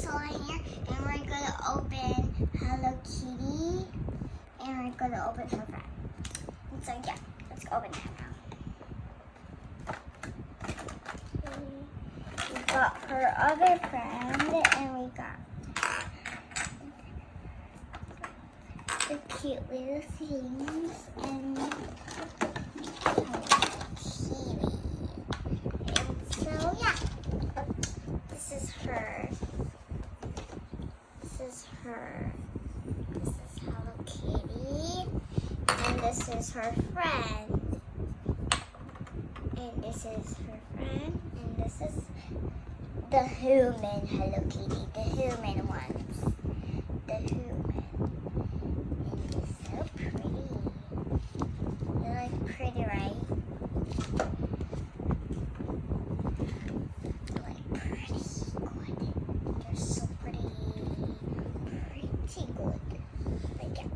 toy here, and we're gonna open Hello Kitty, and we're gonna open her friend. And so yeah, let's open it now. We got her other friend, and we got the cute little things, and Kitty. And so yeah, this is her. This is her. This is Hello Kitty, and this is her friend. And this is her friend, and this is the human Hello Kitty, the human ones. The human. And it's so pretty. They look pretty, right? They look pretty good. They're so pretty. Pretty good. Like, yeah.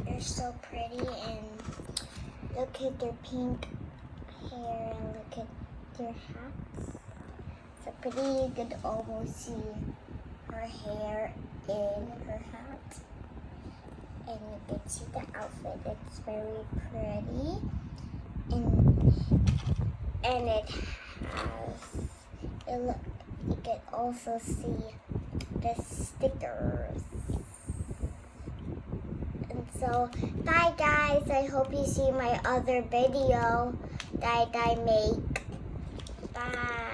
They're so pretty, and look at their pink hair, and look at their hats. So pretty, you could almost see her hair in her hat. And you can see the outfit, it's very pretty. And it has, you can also see the stickers. And so, bye guys, I hope you see my other video that I make. Bye.